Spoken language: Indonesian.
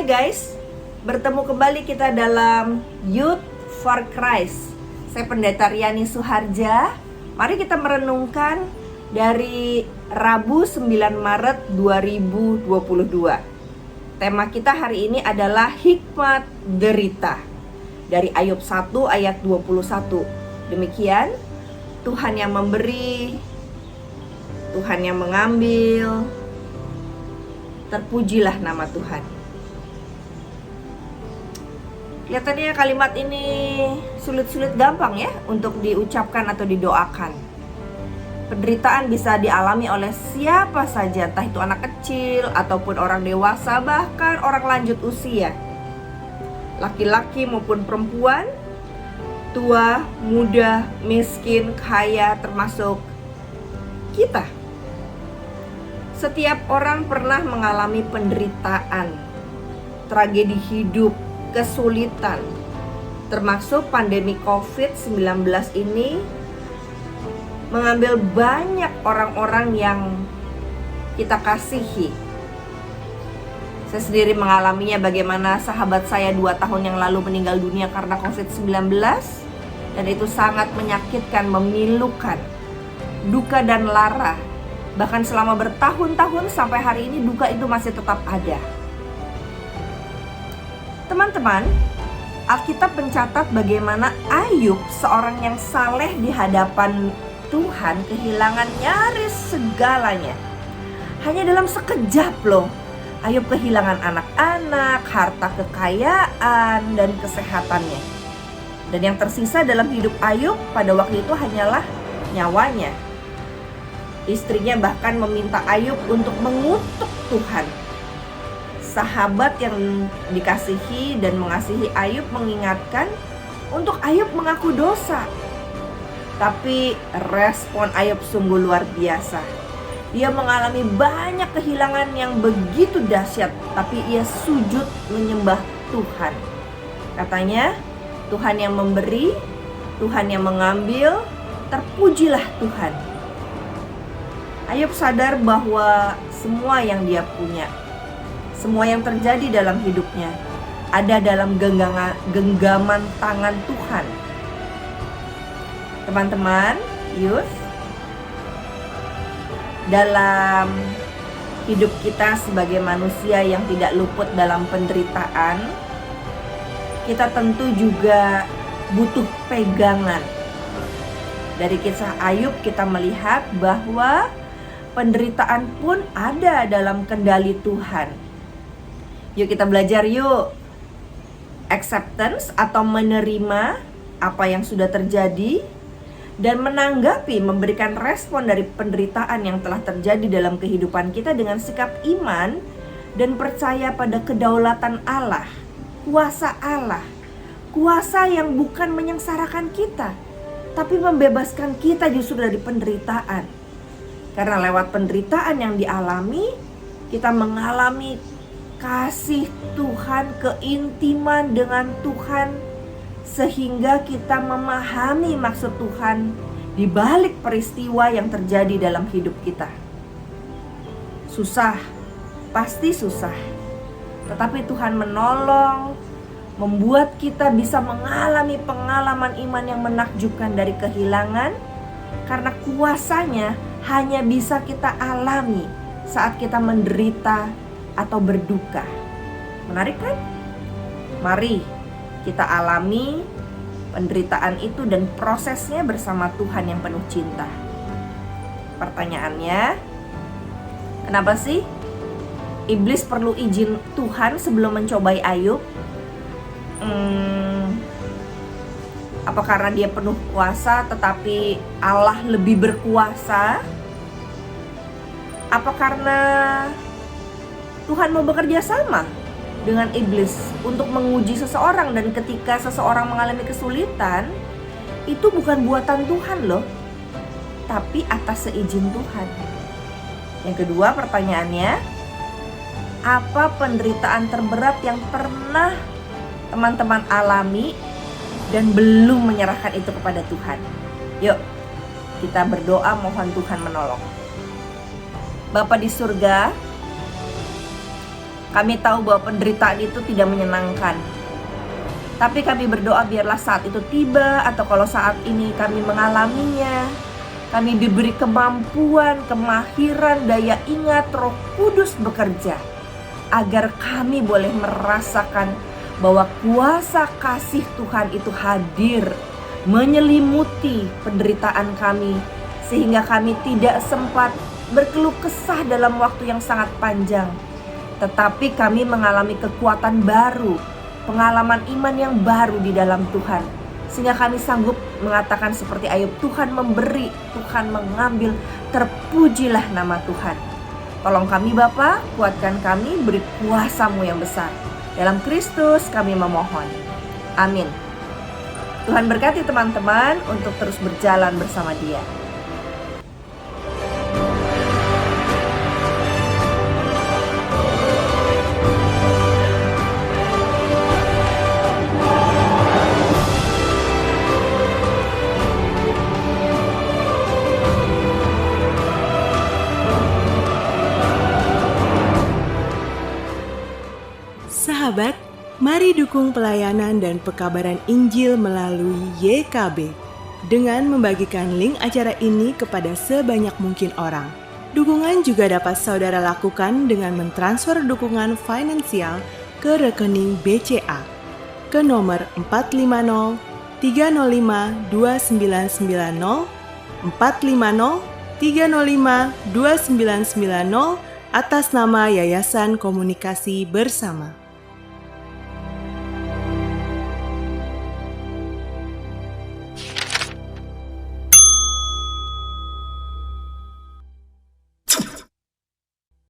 guys, bertemu kembali kita dalam Youth for Christ. Saya Pendeta Riani Suharja. Mari kita merenungkan dari Rabu 9 Maret 2022. Tema kita hari ini adalah hikmat derita. Dari Ayub 1 ayat 21. Demikian, Tuhan yang memberi, Tuhan yang mengambil, terpujilah nama Tuhan. Kelihatannya kalimat ini sulit-sulit gampang ya untuk diucapkan atau didoakan. Penderitaan bisa dialami oleh siapa saja, entah itu anak kecil ataupun orang dewasa, bahkan orang lanjut usia. Laki-laki maupun perempuan, tua, muda, miskin, kaya, termasuk kita. Setiap orang pernah mengalami penderitaan, tragedi hidup, kesulitan, termasuk pandemi COVID-19 ini mengambil banyak orang-orang yang kita kasihi. Saya sendiri mengalaminya, bagaimana sahabat saya 2 tahun yang lalu meninggal dunia karena COVID-19, dan itu sangat menyakitkan, memilukan, duka dan lara. Bahkan selama bertahun-tahun sampai hari ini duka itu masih tetap ada. Teman-teman, Alkitab mencatat bagaimana Ayub, seorang yang saleh di hadapan Tuhan, kehilangan nyaris segalanya. Hanya dalam sekejap loh, Ayub kehilangan anak-anak, harta kekayaan, dan kesehatannya. Dan yang tersisa dalam hidup Ayub pada waktu itu hanyalah nyawanya. Istrinya bahkan meminta Ayub untuk mengutuk Tuhan. Sahabat yang dikasihi dan mengasihi Ayub mengingatkan untuk Ayub mengaku dosa. Tapi respon Ayub sungguh luar biasa. Dia mengalami banyak kehilangan yang begitu dahsyat, tapi ia sujud menyembah Tuhan. Katanya, Tuhan yang memberi, Tuhan yang mengambil, terpujilah Tuhan. Ayub sadar bahwa semua yang dia punya, semua yang terjadi dalam hidupnya ada dalam genggaman tangan Tuhan. Teman-teman, youth, dalam hidup kita sebagai manusia yang tidak luput dalam penderitaan, kita tentu juga butuh pegangan. Dari kisah Ayub kita melihat bahwa penderitaan pun ada dalam kendali Tuhan. Yuk kita belajar yuk. Acceptance atau menerima apa yang sudah terjadi dan menanggapi, memberikan respon dari penderitaan yang telah terjadi dalam kehidupan kita dengan sikap iman dan percaya pada kedaulatan Allah, kuasa yang bukan menyengsarakan kita, tapi membebaskan kita justru dari penderitaan. Karena lewat penderitaan yang dialami, kita mengalami kasih Tuhan, keintiman dengan Tuhan, sehingga kita memahami maksud Tuhan di balik peristiwa yang terjadi dalam hidup kita. Susah, pasti susah. Tetapi Tuhan menolong, membuat kita bisa mengalami pengalaman iman yang menakjubkan dari kehilangan, karena kuasanya hanya bisa kita alami saat kita menderita atau berduka. Menarik kan? Mari kita alami penderitaan itu dan prosesnya bersama Tuhan yang penuh cinta. Pertanyaannya, kenapa sih iblis perlu izin Tuhan sebelum mencobai Ayub? Apa karena dia penuh kuasa tetapi Allah lebih berkuasa? Apa karena Tuhan mau bekerja sama dengan iblis untuk menguji seseorang, dan ketika seseorang mengalami kesulitan, itu bukan buatan Tuhan loh, tapi atas seizin Tuhan. Yang kedua pertanyaannya, apa penderitaan terberat yang pernah teman-teman alami dan belum menyerahkan itu kepada Tuhan? Yuk, kita berdoa mohon Tuhan menolong. Bapa di surga, Kami tahu bahwa penderitaan itu tidak menyenangkan. Tapi kami berdoa biarlah saat itu tiba, atau kalau saat ini kami mengalaminya, kami diberi kemampuan, kemahiran, daya ingat, Roh Kudus bekerja, agar kami boleh merasakan bahwa kuasa kasih Tuhan itu hadir, menyelimuti penderitaan kami, sehingga kami tidak sempat berkeluh kesah dalam waktu yang sangat panjang. Tetapi kami mengalami kekuatan baru, pengalaman iman yang baru di dalam Tuhan, sehingga kami sanggup mengatakan seperti Ayub, Tuhan memberi, Tuhan mengambil, terpujilah nama Tuhan. Tolong kami Bapa, kuatkan kami, beri kuasa-Mu yang besar. Dalam Kristus kami memohon. Amin. Tuhan berkati teman-teman untuk terus berjalan bersama Dia. Sahabat, mari dukung pelayanan dan pekabaran Injil melalui YKB dengan membagikan link acara ini kepada sebanyak mungkin orang. Dukungan juga dapat saudara lakukan dengan mentransfer dukungan finansial ke rekening BCA ke nomor 450 305 2990 450 305 2990 atas nama Yayasan Komunikasi Bersama.